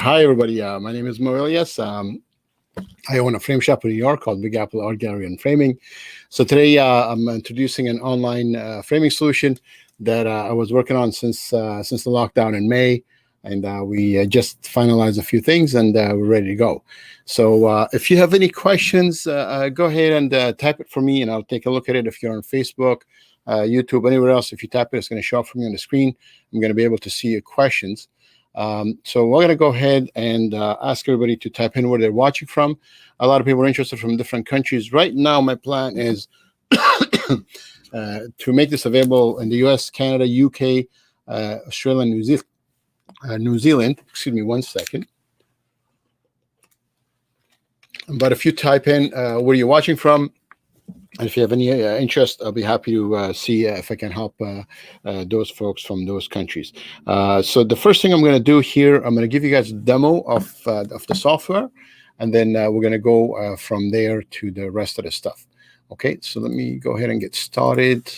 Hi, everybody. My name is Mo Elias. I own a frame shop in New York called Big Apple Art Gallery and Framing. So today I'm introducing an online framing solution that I was working on since the lockdown in May, and we just finalized a few things, and we're ready to go. So if you have any questions, go ahead and type it for me, and I'll take a look at it. If you're on Facebook, YouTube, anywhere else, if you tap it, it's going to show up for me on the screen. I'm going to be able to see your questions. So we're going to go ahead and ask everybody to type in where they're watching from. A lot of people are interested from different countries. Right now, my plan is to make this available in the US, Canada, UK, Australia, and New Zealand. Excuse me one second. But if you type in where you're watching from, and if you have any interest, I'll be happy to see if I can help those folks from those countries. So the first thing I'm going to do here, I'm going to give you guys a demo of the software, and then we're going to go from there to the rest of the stuff. Okay, so let me go ahead and get started.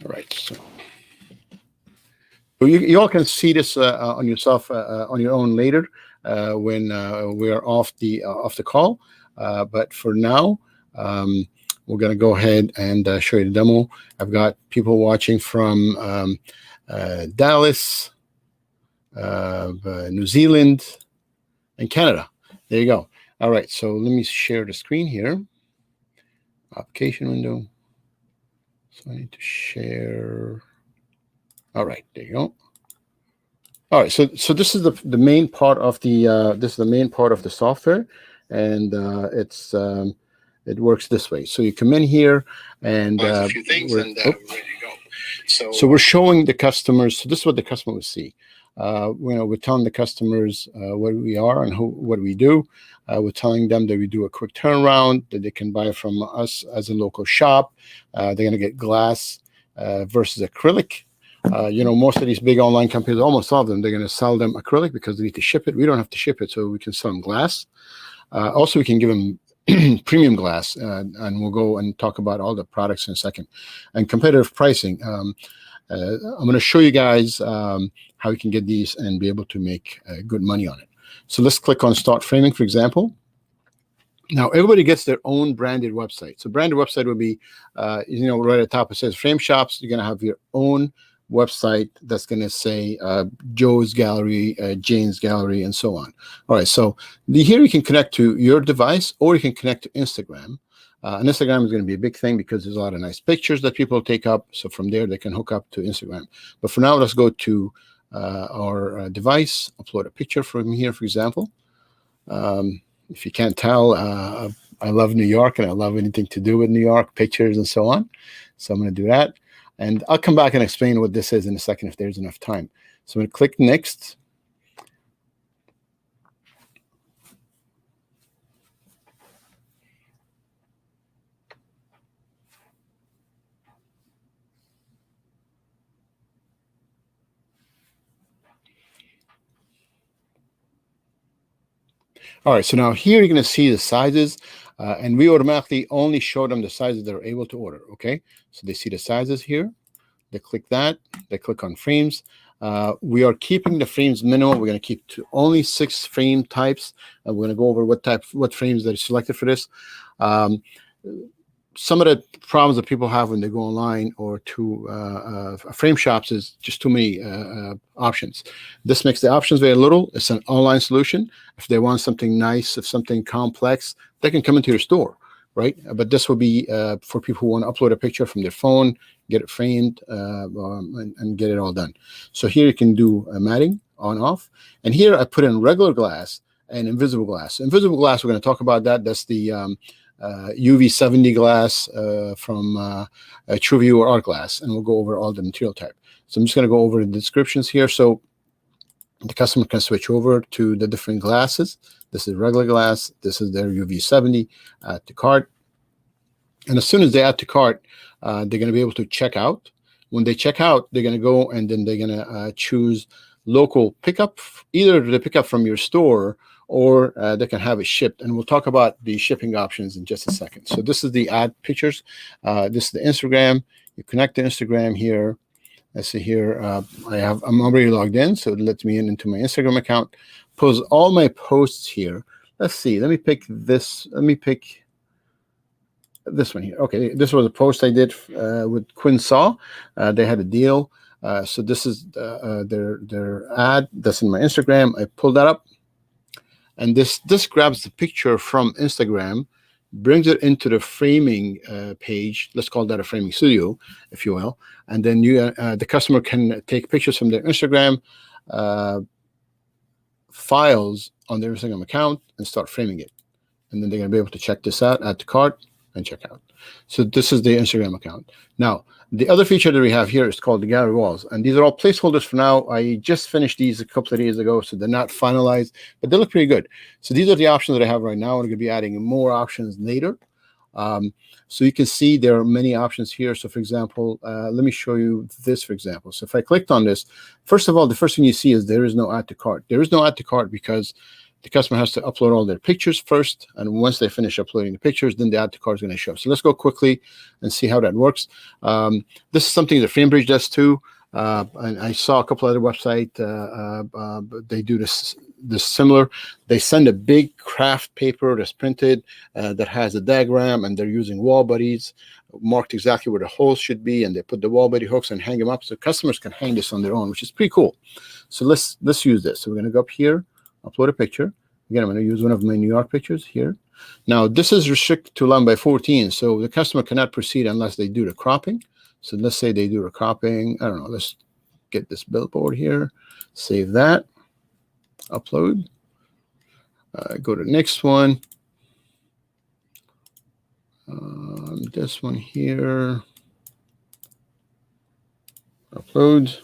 All right, so you all can see this on yourself on your own later. When we are off the call, but for now, we're going to go ahead and show you the demo. I've got people watching from Dallas, New Zealand, and Canada. There you go. All right, so let me share the screen here. Application window. So I need to share. All right, there you go. All right, so this is the main part of the software, and it works this way. So you come in here, and a few things, and ready to go. So we're showing the customers. So this is what the customer will see. We're telling the customers what we are and what we do. We're telling them that we do a quick turnaround, that they can buy from us as a local shop. They're going to get glass versus acrylic. Most of these big online companies, almost all of them, they're going to sell them acrylic because they need to ship it. We don't have to ship it, so we can sell them glass. Also, we can give them premium glass, and we'll go and talk about all the products in a second. And competitive pricing. I'm going to show you guys how you can get these and be able to make good money on it. So let's click on Start Framing, for example. Now, everybody gets their own branded website. So branded website would be, right at the top, it says FrameShops. You're going to have your own website that's going to say Joe's Gallery, Jane's Gallery, and so on. All right, so here you can connect to your device, or you can connect to Instagram. And Instagram is going to be a big thing because there's a lot of nice pictures that people take up. So from there, they can hook up to Instagram. But for now, let's go to our device, upload a picture from here, for example. If you can't tell, I love New York, and I love anything to do with New York, pictures and so on. So I'm going to do that. And I'll come back and explain what this is in a second if there's enough time. So I'm going to click Next. All right, so now here you're going to see the sizes, and we automatically only show them the sizes they're able to order, okay? So they see the sizes here. They click that. They click on frames. We are keeping the frames minimal. We're going to keep to only 6 frame types. We're going to go over what frames that are selected for this. Some of the problems that people have when they go online or to frame shops is just too many options. This makes the options very little. It's an online solution. If they want something nice, if something complex, they can come into your store, right? But this will be for people who want to upload a picture from their phone, get it framed, and get it all done. So here you can do matting on, off. And here I put in regular glass and invisible glass. Invisible glass, we're going to talk about that. That's the UV70 glass from TrueView or Art Glass, and we'll go over all the material type. So I'm just going to go over the descriptions here. So the customer can switch over to the different glasses. This is regular glass. This is their UV70. Add to cart. And as soon as they add to cart, they're going to be able to check out. When they check out, they're going to go and then they're going to choose local pickup. Either they pick up from your store, or they can have it shipped. And we'll talk about the shipping options in just a second. So this is the add pictures. This is the Instagram. You connect to Instagram here. Let's see here. I'm already logged in, so it lets me into my Instagram account. Post all my posts here. Let's see. Let me pick this. Let me pick this one here. Okay, this was a post I did with Quinn Saw. They had a deal. So this is their ad that's in my Instagram. I pulled that up, and this grabs the picture from Instagram, brings it into the framing page. Let's call that a framing studio, if you will. And then the customer can take pictures from their Instagram files on their Instagram account and start framing it. And then they're going to be able to check this out, add to cart, and check out. So this is the Instagram account. Now, the other feature that we have here is called the gallery walls. And these are all placeholders for now. I just finished these a couple of days ago, so they're not finalized, but they look pretty good. So these are the options that I have right now. I'm going to be adding more options later. So you can see there are many options here. So for example, let me show you this, for example. So if I clicked on this, first of all, the first thing you see is there is no add to cart. There is no add to cart because the customer has to upload all their pictures first. And once they finish uploading the pictures, then the add to cart is going to show. So let's go quickly and see how that works. This is something that FrameBridge does too. And I saw a couple other websites, they do this similar. They send a big craft paper that's printed that has a diagram, and they're using wall buddies marked exactly where the holes should be, and they put the wall buddy hooks and hang them up so customers can hang this on their own, which is pretty cool. So let's use this. So we're going to go up here, upload a picture. Again, I'm going to use one of my New York pictures here. Now, this is restricted to 11 by 14, so the customer cannot proceed unless they do the cropping. So let's say they do the cropping. I don't know. Let's get this billboard here. Save that. Upload. Go to the next one. This one here. Upload.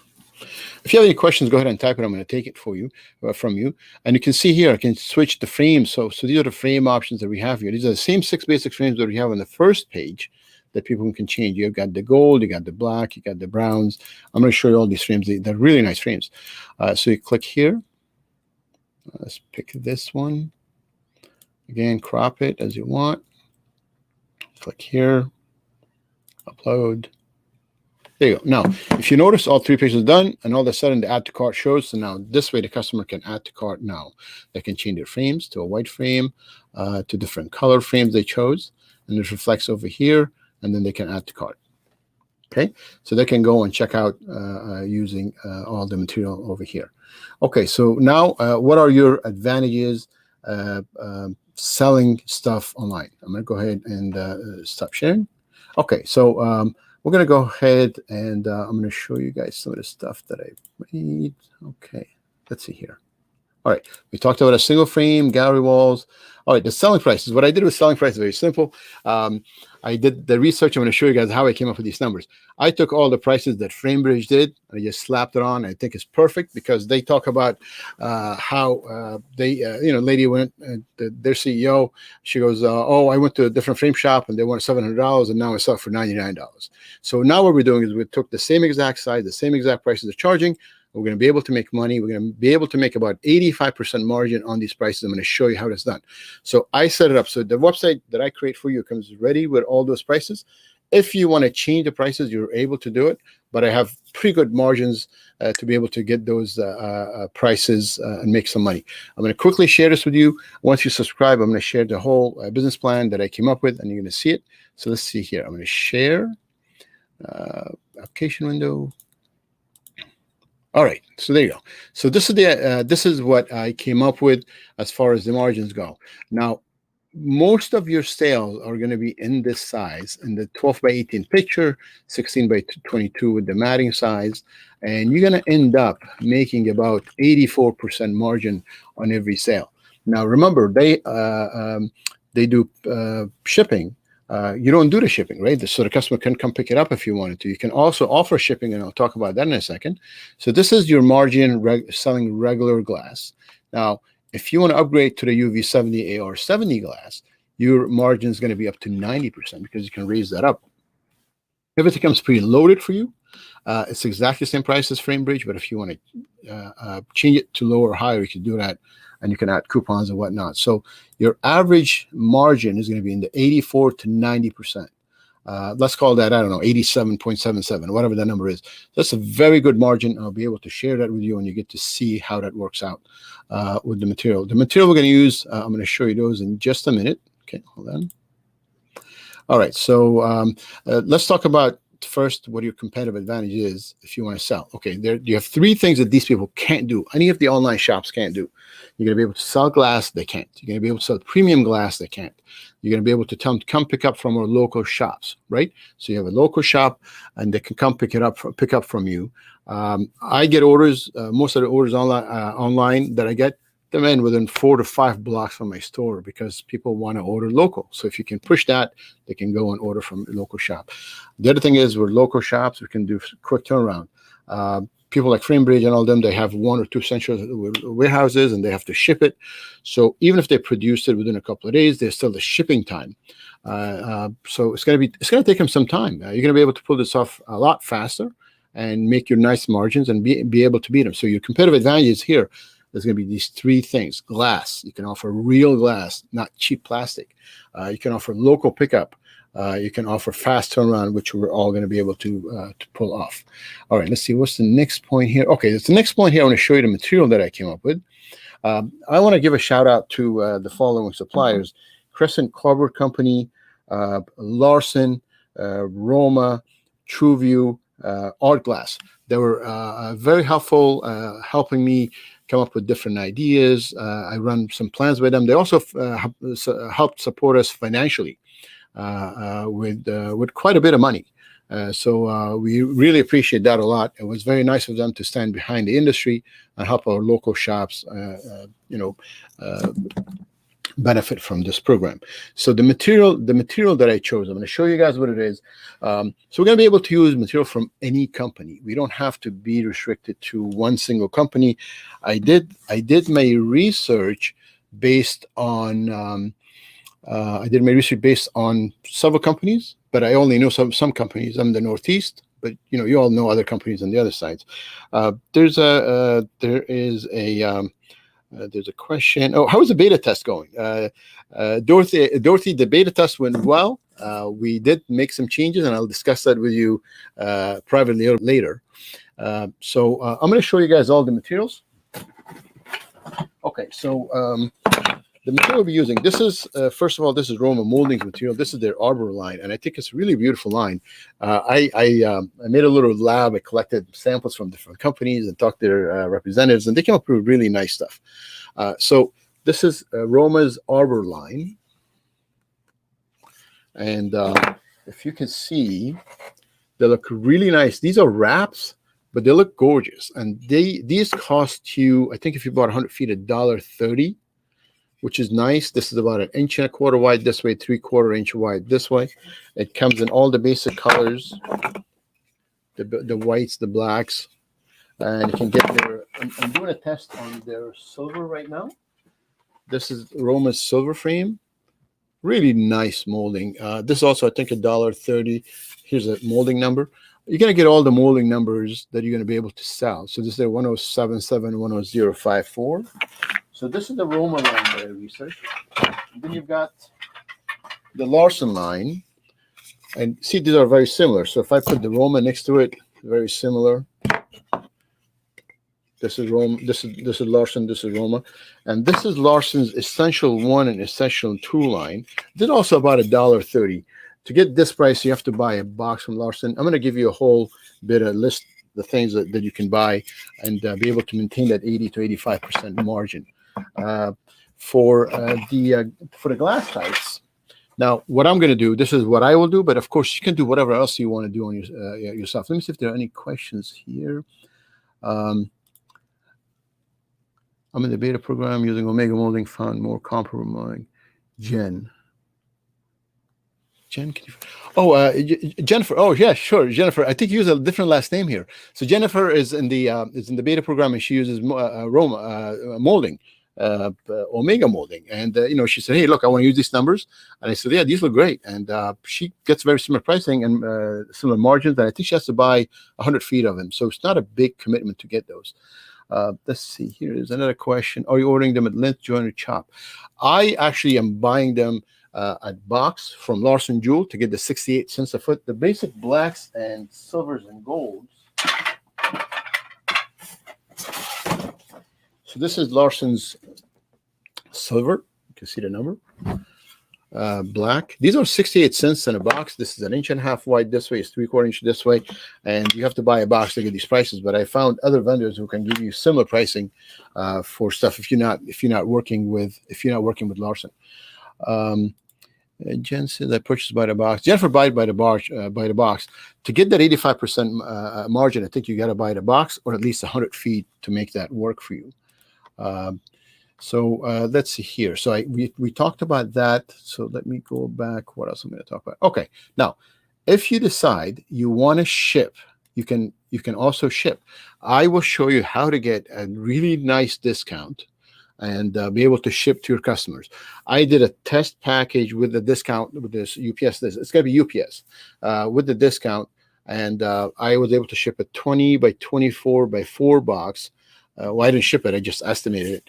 If you have any questions, go ahead and type it. I'm going to take it for you, from you. And you can see here, I can switch the frames. So these are the frame options that we have here. These are the same 6 basic frames that we have on the first page that people can change. You've got the gold, you got the black, you got the browns. I'm going to show you all these frames. They're really nice frames. So you click here. Let's pick this one. Again, crop it as you want. Click here. Upload. There you go. Now, if you notice, all 3 pages are done, and all of a sudden the add to cart shows. So now this way the customer can add to cart now. They can change their frames to a white frame, to different color frames they chose, and it reflects over here, and then they can add to cart. Okay, so they can go and check out using all the material over here. Okay, so now what are your advantages selling stuff online? I'm going to go ahead and stop sharing. Okay, so we're going to go ahead and I'm going to show you guys some of the stuff that I made. Okay, let's see here. All right, we talked about a single frame, gallery walls. All right, the selling prices. What I did with selling prices is very simple. I did the research. I'm going to show you guys how I came up with these numbers. I took all the prices that FrameBridge did, and I just slapped it on. I think it's perfect because they talk about how lady went, their CEO, she goes, oh, I went to a different frame shop and they wanted $700, and now I sell it for $99. So now what we're doing is we took the same exact size, the same exact prices they're charging. We're going to be able to make money. We're going to be able to make about 85% margin on these prices. I'm going to show you how that's done. So I set it up. So the website that I create for you comes ready with all those prices. If you want to change the prices, you're able to do it. But I have pretty good margins to be able to get those prices and make some money. I'm going to quickly share this with you. Once you subscribe, I'm going to share the whole business plan that I came up with, and you're going to see it. So let's see here. I'm going to share application window. All right, so there you go. So this is what I came up with as far as the margins go. Now, most of your sales are going to be in this size, in the 12 by 18 picture, 16 by 22 with the matting size, and you're going to end up making about 84% margin on every sale. Now, remember, they do shipping. You don't do the shipping, right? So the customer can come pick it up if you wanted to. You can also offer shipping, and I'll talk about that in a second. So this is your margin selling regular glass. Now, if you want to upgrade to the UV70 AR70 glass, your margin is going to be up to 90% because you can raise that up. If it becomes preloaded for you, it's exactly the same price as FrameBridge, but if you want to change it to lower or higher, you can do that, and you can add coupons and whatnot. So your average margin is going to be in the 84 to 90%. Let's call that, I don't know, 87.77, whatever that number is. That's a very good margin. I'll be able to share that with you, and you get to see how that works out with the material. The material we're going to use, I'm going to show you those in just a minute. Okay, hold on. All right, so let's talk about first what your competitive advantage is if you want to sell. Okay, you have three things that these people can't do. Any of the online shops can't do. You're going to be able to sell glass, they can't. You're going to be able to sell premium glass, they can't. You're going to be able to tell them to come pick up from our local shops, right? So you have a local shop, and they can come pick up from you. I get orders. Most of the orders online that I get them in within 4 to 5 blocks from my store, because people want to order local. So if you can push that, they can go and order from a local shop. The other thing is, we're local shops. We can do quick turnaround. People like FrameBridge and all them, they have 1 or 2 central warehouses, and they have to ship it. So even if they produce it within a couple of days, there's still the shipping time. So it's going to take them some time. You're going to be able to pull this off a lot faster and make your nice margins and be able to beat them. So your competitive advantage here, there's going to be these 3 things. Glass. You can offer real glass, not cheap plastic. You can offer local pickup. You can offer fast turnaround, which we're all going to be able to pull off. All right, let's see. What's the next point here? Okay, the next point here, I want to show you the material that I came up with. I want to give a shout out to the following suppliers: Crescent Cardboard Company, Larson, Roma, TrueView, Art Glass. They were very helpful, helping me come up with different ideas. I run some plans with them. They also helped support us financially with quite a bit of money. So we really appreciate that a lot. It was very nice of them to stand behind the industry and help our local shops, benefit from this program. So the material that I chose, I'm going to show you guys what it is. So we're going to be able to use material from any company. We don't have to be restricted to one single company. I did my research based on several companies, but I only know some companies. I'm in the Northeast, but you all know other companies on the other sides. There's a question. Oh, how is the beta test going? Dorothy, the beta test went well. We did make some changes, and I'll discuss that with you privately later. So I'm going to show you guys all the materials. Okay, so the material we're using, this is, first of all, this is Roma Mouldings material. This is their Arbor line, and I think it's a really beautiful line. I made a little lab. I collected samples from different companies and talked to their representatives, and they came up with really nice stuff. So this is Roma's Arbor line. And if you can see, they look really nice. These are wraps, but they look gorgeous. And these cost you, I think if you bought 100 feet, $1.30. Which is nice. This is about 1.25 inches wide this way, 3/4 inch wide this way. It comes in all the basic colors, the whites, the blacks, and you can get their. I'm doing a test on their silver right now. This is Roma's silver frame. Really nice molding. This is also, I think, $1.30. Here's a molding number. You're going to get all the molding numbers that you're going to be able to sell. So this is their 1077, 10054. So this is the Roma line that I researched. And then you've got the Larson line. And see, these are very similar. So if I put the Roma next to it, very similar. This is Roma, this is Larson, this is Roma. And this is Larson's Essential 1 and Essential 2 line. This is also about $1.30. To get this price, you have to buy a box from Larson. I'm going to give you a whole bit of list the things that you can buy and be able to maintain that 80 to 85% margin. For the glass types. Now, what I'm going to do, this is what I will do, but of course you can do whatever else you want to do on yourself. Let me see if there are any questions here. I'm in the beta program using Omega Molding, found more comparable molding. Jen, can you? Jennifer. Oh, yeah, sure. Jennifer. I think you use a different last name here. So Jennifer is in the beta program, and she uses Roma molding. Omega molding, and she said, hey, look, I want to use these numbers, and I said, yeah, these look great. And she gets very similar pricing and similar margins, and I think she has to buy 100 feet of them, so it's not a big commitment to get those. Let's see, here's another question. Are you ordering them at length, joint, or chop? I actually am buying them at box from Larson Jewel to get the 68 cents a foot. The basic blacks and silvers and golds. So this is Larson's silver. You can see the number. Black. These are 68 cents in a box. This is 1.5 inches wide this way. It's 3/4 inch this way, and you have to buy a box to get these prices. But I found other vendors who can give you similar pricing for stuff if you're not working with Larson. Jen says I purchased by the box. Jennifer buy by the box. To get that 85% margin, I think you got to buy the box or at least 100 feet to make that work for you. So let's see here. So we talked about that. So let me go back. What else I'm going to talk about? Okay. Now, if you decide you want to ship, you can also ship. I will show you how to get a really nice discount and be able to ship to your customers. I did a test package with the discount with this UPS. It's going to be UPS with the discount, and I was able to ship a 20 by 24 by 4 box. Well, I didn't ship it. I just estimated it.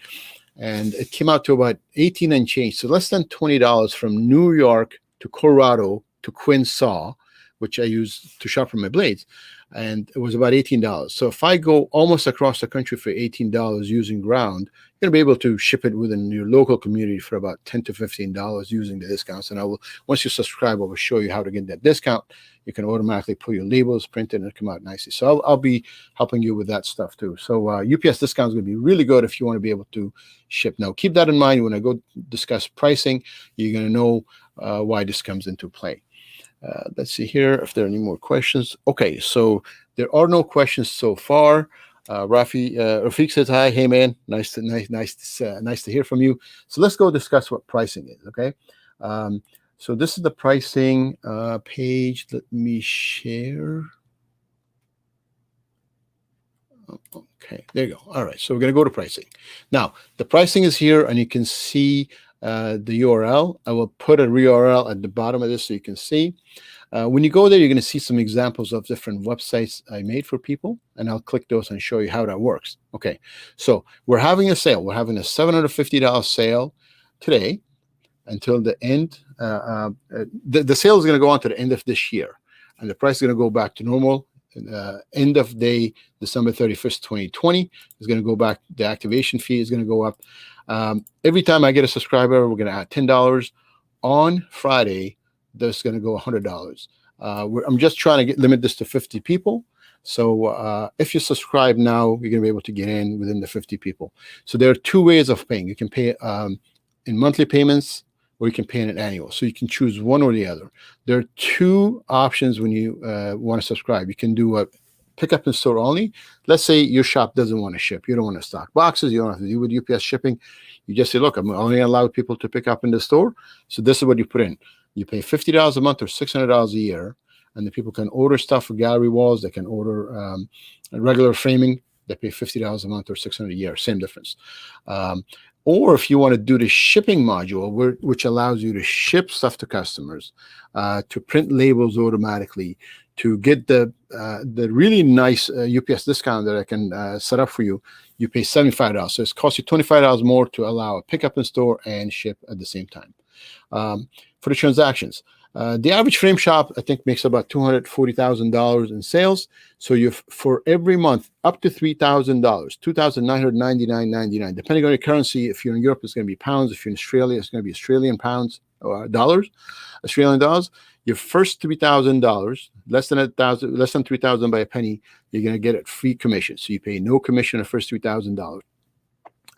And it came out to about 18 and change. So less than $20 from New York to Colorado to Quinsaw, which I use to sharpen my blades. And it was about $18. So if I go almost across the country for $18 using ground, you're going to be able to ship it within your local community for about $10 to $15 using the discounts. And I will, once you subscribe, I will show you how to get that discount. You can automatically put your labels, print it, and it'll come out nicely. So I'll be helping you with that stuff too. So UPS discount is going to be really good if you want to be able to ship. Now, keep that in mind when I go discuss pricing. You're going to know why this comes into play. Let's see here if there are any more questions. Okay, so there are no questions so far. Rafiq says hi. Hey man, nice to hear from you. So let's go discuss what pricing is. Okay, so this is the pricing page. Let me share. Okay, there you go. All right, so we're going to go to pricing. Now, the pricing is here, and you can see the URL. I will put a URL at the bottom of this so you can see. When you go there, you're going to see some examples of different websites I made for people, and I'll click those and show you how that works. Okay, so we're having a sale. We're having a $750 sale today until the end. The sale is going to go on to the end of this year, and the price is going to go back to normal. End of day, December 31st, 2020 is going to go back. The activation fee is going to go up. Every time I get a subscriber, we're going to add $10. On Friday, that's going to go $100. I'm just trying to limit this to 50 people. So if you subscribe now, you're going to be able to get in within the 50 people. So there are two ways of paying. You can pay in monthly payments, or you can pay in an annual. So you can choose one or the other. There are two options when you want to subscribe. You can do a pick up in store only. Let's say your shop doesn't want to ship. You don't want to stock boxes. You don't have to deal with UPS shipping. You just say, look, I'm only allowing people to pick up in the store. So this is what you put in. You pay $50 a month or $600 a year, and the people can order stuff for gallery walls. They can order regular framing. They pay $50 a month or $600 a year. Same difference. Or if you want to do the shipping module, which allows you to ship stuff to customers, to print labels automatically, to get the really nice UPS discount that I can set up for you, you pay $75. So it costs you $25 more to allow a pickup in store and ship at the same time. For the transactions, the average frame shop, I think, makes about $240,000 in sales. So for every month up to $3,000, $2,999.99, depending on your currency. If you're in Europe, it's going to be pounds. If you're in Australia, it's going to be Australian pounds or dollars, Australian dollars. Your first $3,000, less than $3,000 by a penny, you're going to get a free commission. So you pay no commission on the first $3,000.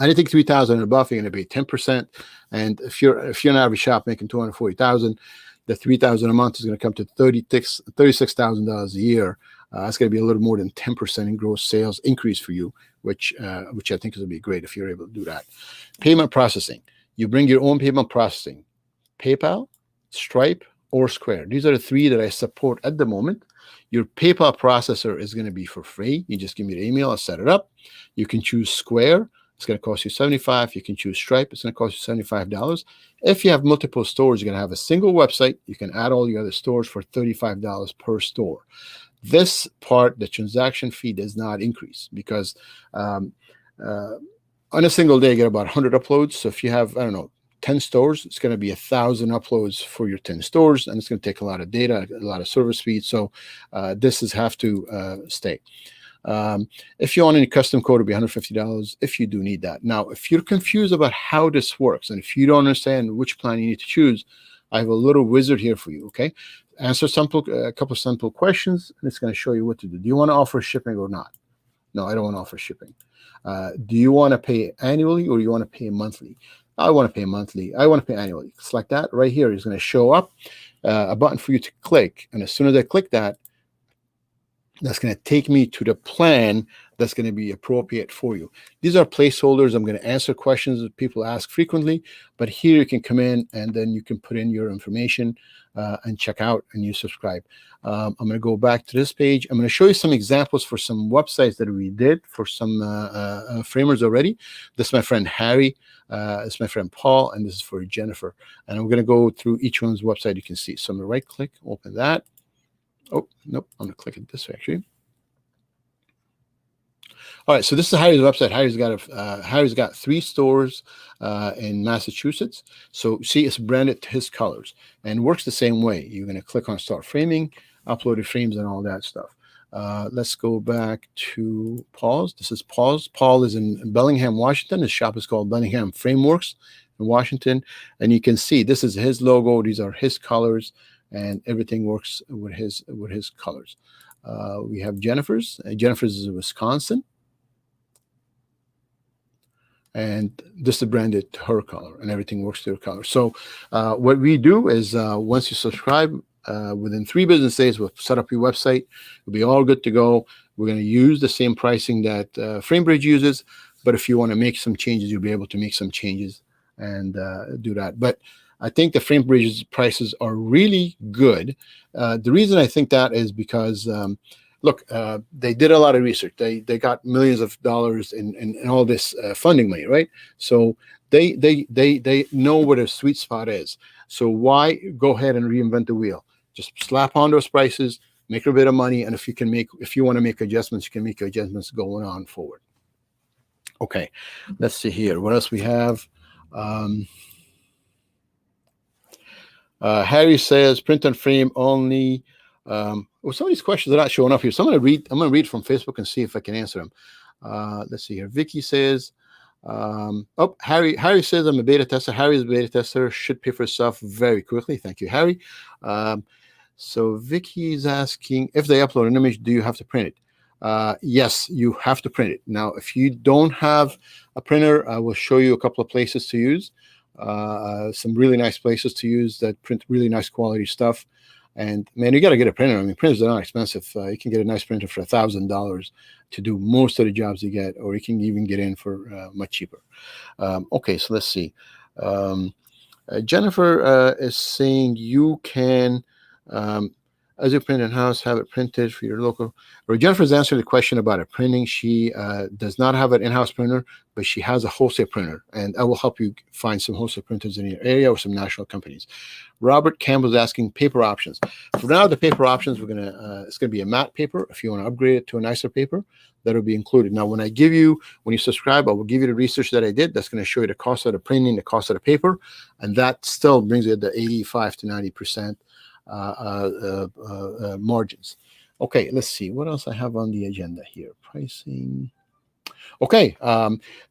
Anything $3,000 and above, you're going to pay 10%. And if you're an average shop making $240,000, the $3,000 a month is going to come to $36,000 a year. That's going to be a little more than 10% in gross sales increase for you, which I think is going to be great if you're able to do that. Payment processing. You bring your own payment processing. PayPal, Stripe, or Square. These are the three that I support at the moment. Your PayPal processor is going to be for free. You just give me the email, I'll set it up. You can choose Square. It's going to cost you $75. You can choose Stripe. It's going to cost you $75. If you have multiple stores, you're going to have a single website. You can add all your other stores for $35 per store. This part, the transaction fee, does not increase because on a single day, you get about 100 uploads. So if you have, I don't know, 10 stores, it's going to be 1,000 uploads for your 10 stores, and it's going to take a lot of data, a lot of server speed. So this is have to stay. If you want any custom code, it'll be $150 if you do need that. Now, if you're confused about how this works, and if you don't understand which plan you need to choose, I have a little wizard here for you, okay? Answer a couple of simple questions, and it's going to show you what to do. Do you want to offer shipping or not? No, I don't want to offer shipping. Do you want to pay annually or you want to pay monthly? I want to pay monthly. I want to pay annually. Select that right here. It's going to show up a button for you to click. And as soon as I click that, that's going to take me to the plan that's going to be appropriate for you. These are placeholders. I'm going to answer questions that people ask frequently, but here you can come in and then you can put in your information and check out and you subscribe. I'm going to go back to this page. I'm going to show you some examples for some websites that we did for some framers already. This is my friend Harry. This is my friend Paul, and this is for Jennifer. And I'm going to go through each one's website you can see. So I'm going to right click, open that. Oh, nope, I'm going to click it this way, actually. All right, so this is Harry's website. Harry's got 3 stores in Massachusetts. So see, it's branded to his colors and works the same way. You're going to click on Start Framing, uploaded frames, and all that stuff. Let's go back to Paul's. This is Paul's. Paul is in Bellingham, Washington. His shop is called Bellingham Frameworks in Washington, and you can see this is his logo. These are his colors, and everything works with his colors. We have Jennifer's. Jennifer's is in Wisconsin. And this is branded to her color, and everything works to her color. So what we do is once you subscribe, within 3 business days, we'll set up your website. It'll be all good to go. We're going to use the same pricing that FrameBridge uses, but if you want to make some changes, you'll be able to make some changes and do that. But I think the FrameBridge's prices are really good. The reason I think that is because look, they did a lot of research. They got millions of dollars in all this funding money, right? So they know what a sweet spot is. So why go ahead and reinvent the wheel? Just slap on those prices, make a bit of money, and if you want to make adjustments, you can make adjustments going on forward. Okay, let's see here. What else we have? Harry says print and frame only. Well, some of these questions are not showing up here. So I'm going to read from Facebook and see if I can answer them. Let's see here. Vicky says, Harry says I'm a beta tester. Harry is a beta tester. Should pay for stuff very quickly. Thank you, Harry. So Vicky is asking, if they upload an image, do you have to print it? Yes, you have to print it. Now, if you don't have a printer, I will show you a couple of places to use. Some really nice places to use that print really nice quality stuff. And man, you got to get a printer. I mean, printers are not expensive. You can get a nice printer for $1,000 to do most of the jobs you get, or you can even get in for much cheaper. Okay, so let's see. Jennifer is saying you can, as you print in-house, have it printed for your local. Or Jennifer's answering the question about a printing. She does not have an in-house printer, but she has a wholesale printer, and I will help you find some wholesale printers in your area or some national companies. Robert Campbell's asking paper options. For now, the paper options, it's gonna be a matte paper. If you want to upgrade it to a nicer paper, that'll be included. Now, when you subscribe, I will give you the research that I did. That's going to show you the cost of the printing, the cost of the paper, and that still brings you the 85 to 90% margins. Okay, let's see what else I have on the agenda here. Pricing. Okay,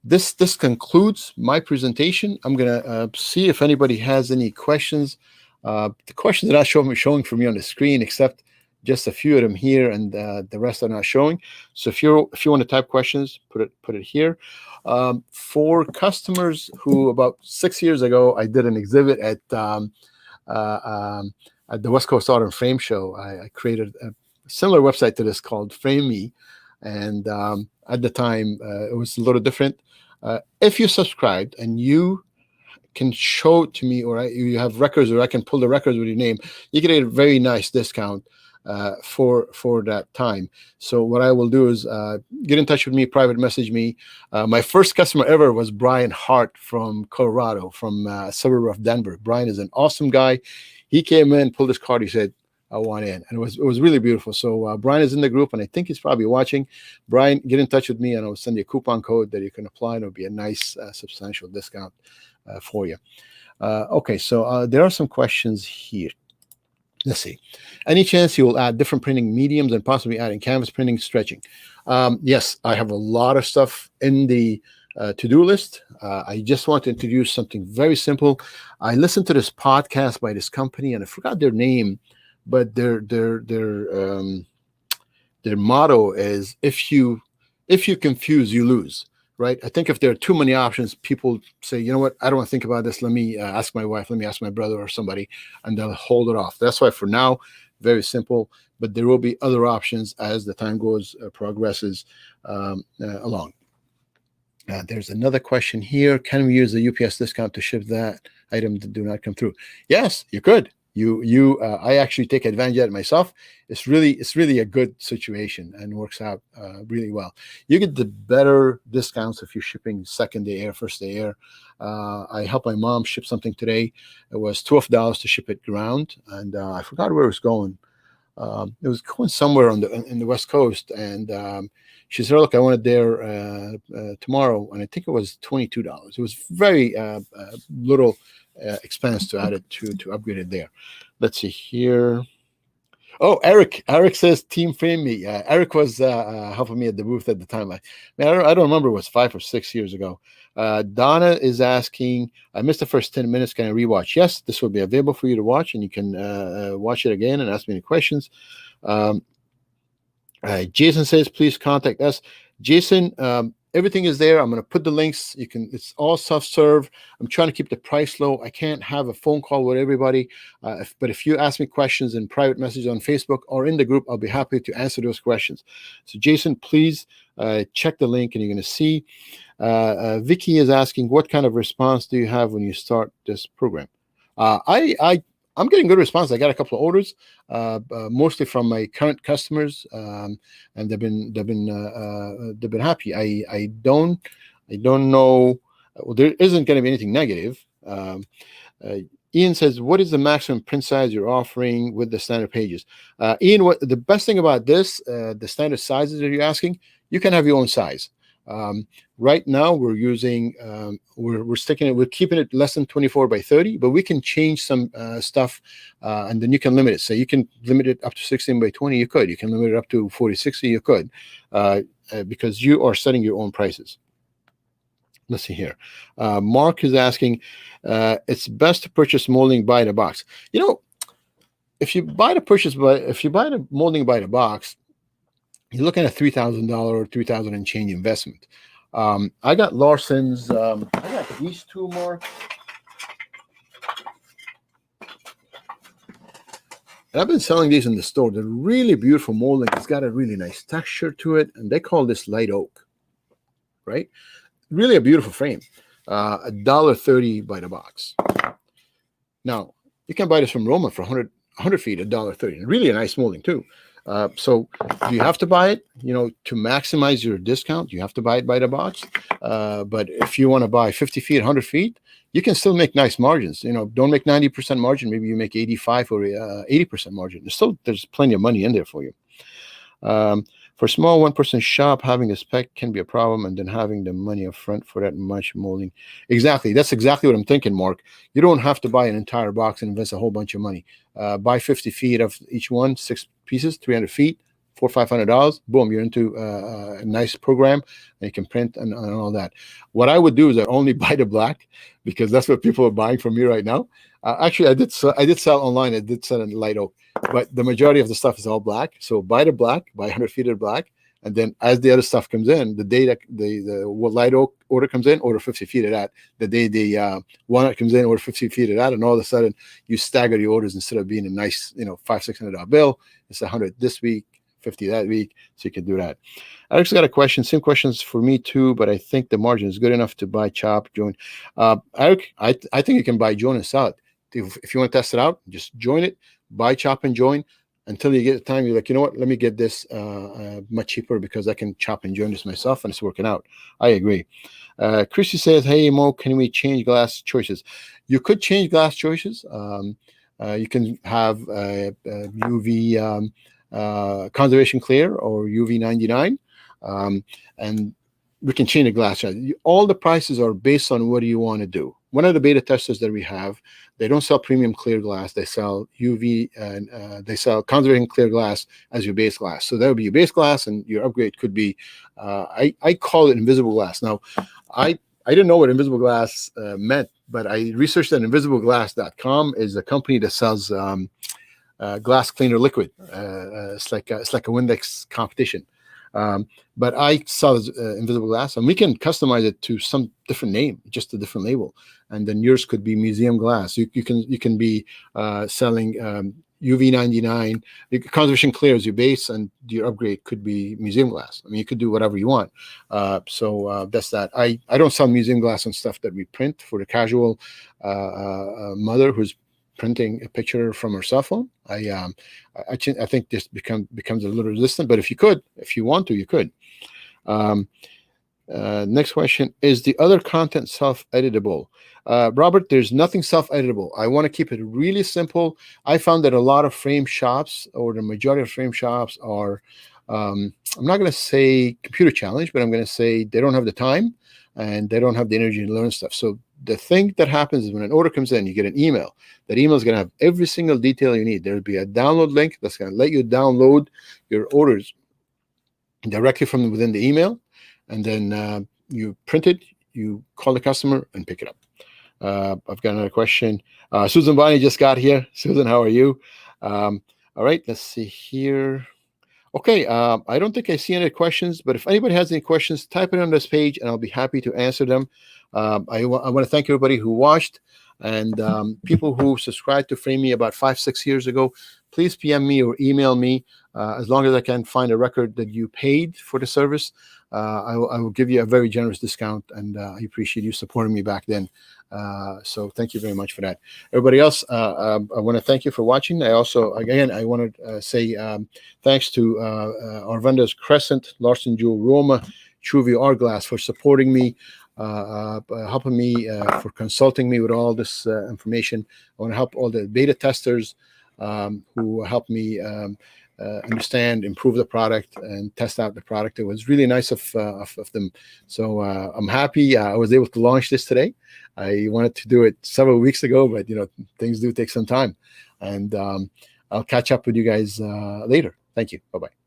this concludes my presentation. I'm gonna see if anybody has any questions. The questions are not showing for me on the screen, except just a few of them here, and the rest are not showing. So if you want to type questions, put it here. For customers who about 6 years ago, I did an exhibit at the West Coast Auto and Frame Show. I created a similar website to this called Frame Me, and at the time it was a little different. If you subscribed and you can show it to me, or you have records, or I can pull the records with your name, you can get a very nice discount for that time. So what I will do is get in touch with me, private message me. My first customer ever was Brian Hart from Colorado, from a suburb of Denver. Brian is an awesome guy. He came in, pulled his card, he said, I want in. And it was really beautiful. So Brian is in the group, and I think he's probably watching. Brian, get in touch with me, and I'll send you a coupon code that you can apply, and it'll be a nice substantial discount for you. Okay, so there are some questions here. Let's see. Any chance you will add different printing mediums and possibly adding canvas printing, stretching? Yes, I have a lot of stuff in the to-do list. I just want to introduce something very simple. I listened to this podcast by this company, and I forgot their name, but their motto is if you confuse, you lose. Right? I think if there are too many options, people say, you know what, I don't want to think about this. Let me ask my wife, let me ask my brother or somebody, and they'll hold it off. That's why for now, very simple, but there will be other options as the time goes, progresses along. There's another question here. Can we use the UPS discount to ship that item that do not come through? Yes, you could. I actually take advantage of it myself. It's really a good situation and works out really well. You get the better discounts if you're shipping second day air, first day air. I helped my mom ship something today. It was $12 to ship it ground, and I forgot where it was going. It was going somewhere in the West Coast, and she said, "Look, I want it there tomorrow," and I think it was $22. It was very little expense to add it to upgrade it there. Let's see here. Oh, Eric says team frame me. Eric was helping me at the booth at the time. I don't remember. It was 5 or 6 years ago. Donna is asking, I missed the first 10 minutes. Can I rewatch? Yes, this will be available for you to watch, and you can watch it again and ask me any questions. Jason says, please contact us. Jason, everything is there. I'm going to put the links. It's all self-serve. I'm trying to keep the price low. I can't have a phone call with everybody. But if you ask me questions in private message on Facebook or in the group, I'll be happy to answer those questions. So Jason, please check the link, and you're going to see. Vicky is asking, what kind of response do you have when you start this program? I'm getting good response. I got a couple of orders, mostly from my current customers, and they've been happy. I don't know. Well, there isn't going to be anything negative. Ian says, what is the maximum print size you're offering with the standard pages? Ian, what the best thing about this, the standard sizes that you're asking, you can have your own size. Right now we're using we're keeping it less than 24 by 30, but we can change some stuff, and then you can limit it. So you can limit it up to 16 by 20. You can limit it up to 40, 60. You could, because you are setting your own prices. Let's see here. Mark is asking, it's best to purchase molding by the box. If you buy the molding by the box, you're looking at $3,000 or $3,000 and change investment. I got Larson's. I got these two, Mark. And I've been selling these in the store. They're really beautiful molding. It's got a really nice texture to it, and they call this light oak, right? Really a beautiful frame. $1.30 by the box. Now, you can buy this from Roma for 100 feet, $1.30. Really a nice molding too. So you have to buy it, to maximize your discount. You have to buy it by the box. But if you want to buy 50 feet, 100 feet, you can still make nice margins. Don't make 90% margin. Maybe you make 85 or 80% margin. There's plenty of money in there for you. For a small one-person shop, having a spec can be a problem, and then having the money up front for that much molding. Exactly. That's exactly what I'm thinking, Mark. You don't have to buy an entire box and invest a whole bunch of money. Buy 50 feet of each one, 6 pieces, 300 feet, $400-$500. Boom, you're into a nice program, and you can print and all that. What I would do is I only buy the black, because that's what people are buying from me right now. Actually, I did sell online. I did sell in light oak, but the majority of the stuff is all black. So buy the black, buy 100 feet of black, and then as the other stuff comes in, the day that the light oak order comes in, order 50 feet of that. The day the walnut comes in, order 50 feet of that, and all of a sudden you stagger the orders. Instead of being a nice, $500-$600 bill, it's 100 this week, 50 that week, so you can do that. I actually got a question. Same questions for me too, but I think the margin is good enough to buy, chop, join. Eric, I think you can buy, join, and sell it. If you want to test it out, just join it, buy, chop, and join until you get the time. You're like, you know what? Let me get this much cheaper, because I can chop and join this myself, and it's working out. I agree. Christy says, hey, Mo, can we change glass choices? You could change glass choices. You can have UV conservation clear or UV 99. And we can change the glass. All the prices are based on what you want to do. One of the beta testers that we have, they don't sell premium clear glass. They sell UV and they sell conservation clear glass as your base glass. So that would be your base glass, and your upgrade could be, I call it invisible glass. Now, I didn't know what invisible glass meant, but I researched that invisibleglass.com is a company that sells glass cleaner liquid. It's like a Windex competition. But I saw invisible glass, and we can customize it to some different name, just a different label, and then yours could be museum glass. You can be selling UV 99, conservation clear as your base, and your upgrade could be museum glass. I mean, you could do whatever you want. So that's that. I don't sell museum glass on stuff that we print for the casual mother who's printing a picture from her cell phone. I think this becomes a little resistant, but if you want to, you could. Next question, is the other content self-editable? Robert, there's nothing self-editable. I want to keep it really simple. I found that a lot of frame shops, or the majority of frame shops, are, I'm not going to say computer challenged, but I'm going to say they don't have the time and they don't have the energy to learn stuff. So the thing that happens is when an order comes in, you get an email. That email is going to have every single detail you need. There'll be a download link that's going to let you download your orders directly from within the email. And then you print it, you call the customer, and pick it up. I've got another question. Susan Bonnie just got here. Susan, how are you? All right, let's see here. Okay, I don't think I see any questions, but if anybody has any questions, type it on this page, and I'll be happy to answer them. I want to thank everybody who watched, and people who subscribed to Frame Me about 5-6 years ago. Please PM me or email me. As long as I can find a record that you paid for the service, I will give you a very generous discount, and I appreciate you supporting me back then. So thank you very much for that. Everybody else, I want to thank you for watching. I also, again, I want to say thanks to our vendors, Crescent, Larson Jewel, Roma, Truvio Art Glass, for supporting me, helping me, for consulting me with all this information. I want to help all the beta testers who helped me understand, improve the product, and test out the product. It was really nice of them. So I'm happy I was able to launch this today. I wanted to do it several weeks ago, but things do take some time. And I'll catch up with you guys later. Thank you. Bye-bye.